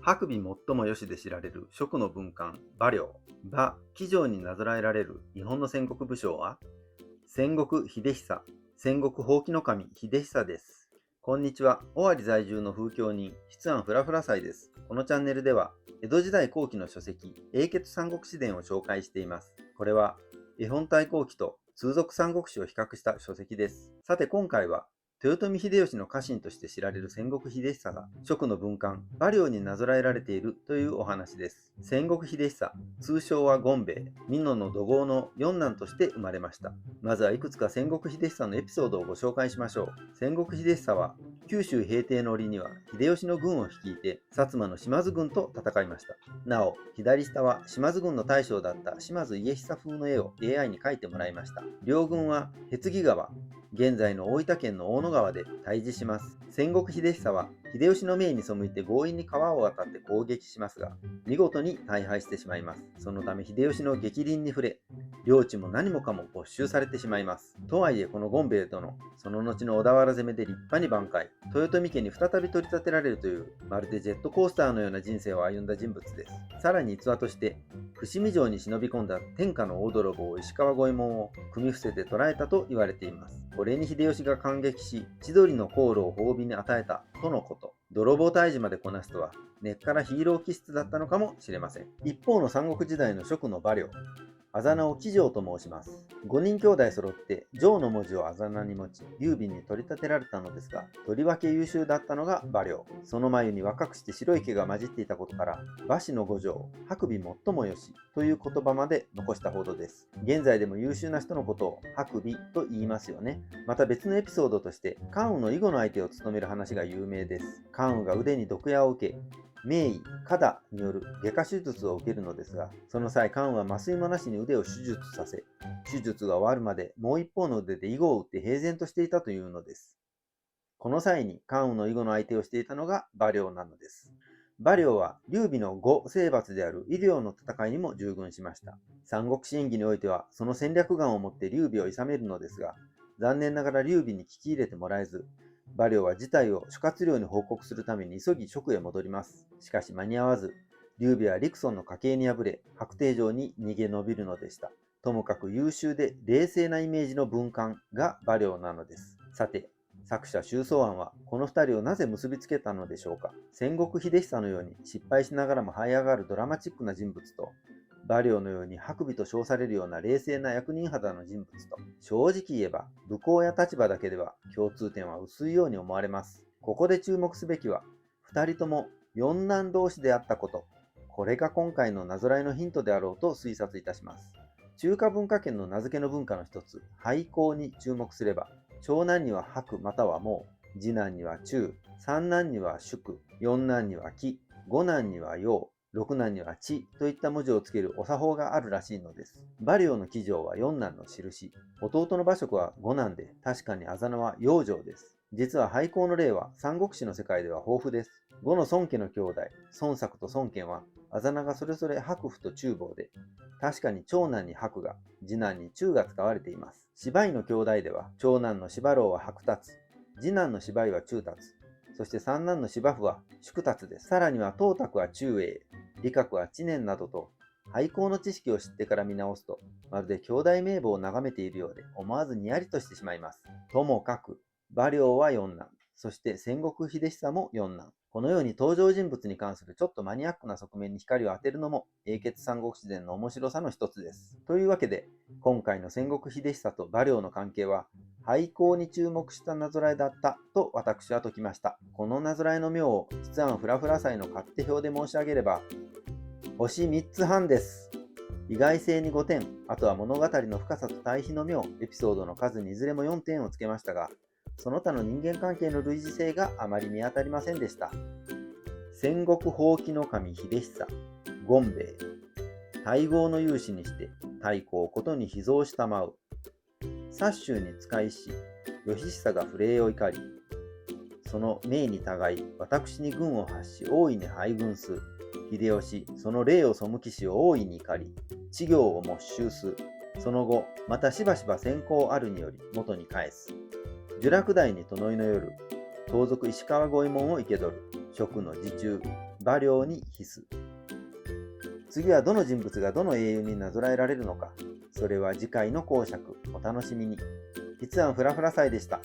白尾最もよしで知られる蜀の文官馬良。馬騎乗になぞらえられる日本の戦国武将は戦国秀久、戦国ほうきの神秀久です。こんにちは。尾張在住の風況人、筆案フラフラ祭です。このチャンネルでは、江戸時代後期の書籍、英傑三国志伝を紹介しています。これは、絵本体後期と通俗三国志を比較した書籍です。さて今回は、豊臣秀吉の家臣として知られる戦国秀久が、蜀の文官、馬良になぞらえられているというお話です。戦国秀久、通称は権兵衛、美濃の土豪の四男として生まれました。まずはいくつか戦国秀久のエピソードをご紹介しましょう。戦国秀久は、九州平定の折には秀吉の軍を率いて薩摩の島津軍と戦いました。なお、左下は島津軍の大将だった島津家久風の絵を AI に描いてもらいました。両軍は辺木川、現在の大分県の大野川で対峙します。戦国秀久は秀吉の命に背いて強引に川を渡って攻撃しますが、見事に大敗してしまいます。そのため秀吉の逆鱗に触れ、領地も何もかも没収されてしまいます。とはいえこの権兵衛殿、その後の小田原攻めで立派に挽回、豊臣家に再び取り立てられるという、まるでジェットコースターのような人生を歩んだ人物です。さらに逸話として、伏見城に忍び込んだ天下の大泥棒石川五右衛門を組み伏せて捕らえたと言われています。これに秀吉が感激し、千鳥の航路を褒美に与えたとのこと。泥棒退治までこなすとは、根っからヒーロー気質だったのかもしれません。一方の三国時代の蜀の馬良。あざ名を騎乗と申します。5人兄弟揃って城の文字をあざ名に持ち、劉備に取り立てられたのですが、とりわけ優秀だったのが馬良。その眉に若くして白い毛が混じっていたことから、馬氏の五条、白尾最もよしという言葉まで残したほどです。現在でも優秀な人のことを白尾と言いますよね。また別のエピソードとして、関羽の囲碁の相手を務める話が有名です。関羽が腕に毒矢を受け、名医、カダによる外科手術を受けるのですが、その際、関羽は麻酔もなしに腕を手術させ、手術が終わるまでもう一方の腕で囲碁を打って平然としていたというのです。この際に関羽の囲碁の相手をしていたのが馬良なのです。馬良は劉備の呉征伐である医療の戦いにも従軍しました。三国志演義においてはその戦略眼を持って劉備を諌めるのですが、残念ながら劉備に聞き入れてもらえず、馬良は事態を諸葛亮に報告するために急ぎ蜀へ戻ります。しかし間に合わず、劉備は陸遜の家系に敗れ、白帝城に逃げ延びるのでした。ともかく優秀で冷静なイメージの文官が馬良なのです。さて、作者周宗庵はこの2人をなぜ結びつけたのでしょうか。戦国秀久のように失敗しながらも這い上がるドラマチックな人物と、馬良のように白尾と称されるような冷静な役人肌の人物と、正直言えば武功や立場だけでは共通点は薄いように思われます。ここで注目すべきは、2人とも四男同士であったこと。これが今回のなぞらえのヒントであろうと推察いたします。中華文化圏の名付けの文化の一つ、俳講に注目すれば、長男には白または毛、次男には中、三男には祝、四男には木、五男には陽、六男には地といった文字をつけるお作法があるらしいのです。馬良の騎乗は四男の印、弟の馬謖は五男で、確かにあざ名は養生です。実は俳講の例は三国志の世界では豊富です。呉の孫家の兄弟、孫作と孫権は、あざ名がそれぞれ白符と中坊で、確かに長男に白が、次男に中が使われています。芝居の兄弟では、長男の芝郎は白達、次男の芝居は中達、そして三男の芝生は宿達です。さらには東卓は中英、理学は知念などと、俳講の知識を知ってから見直すと、まるで兄弟名簿を眺めているようで、思わずにやりとしてしまいます。ともかく、馬良は四男、そして戦国秀久も四男。このように登場人物に関するちょっとマニアックな側面に光を当てるのも英傑三国志伝の面白さの一つです。というわけで、今回の戦国秀久と馬良の関係は、俳講に注目したなぞらえだったと私は解きました。このなぞらえの妙を筆案フラフラ祭の勝手表で申し上げれば、星3つ半です。意外性に5点、あとは物語の深さと対比の妙、エピソードの数にいずれも4点をつけましたが、その他の人間関係の類似性があまり見当たりませんでした。戦国ほうきの神秀久、権兵衛。大号の勇士にして、太閤をことに秘蔵したまう。殺州に使いし、義久が不礼を怒り、その命に違い、私に軍を発し、大いに配軍す。秀吉、その礼を背きし大いに怒り、知行を没収す。その後、またしばしば先行あるにより元に返す。聚楽台に殿いの夜、盗賊石川五右衛門を生け捕る。蜀の自中、馬良に比す。次はどの人物がどの英雄になぞらえられるのか、それは次回の講釈お楽しみに。筆案フラフラ祭でした。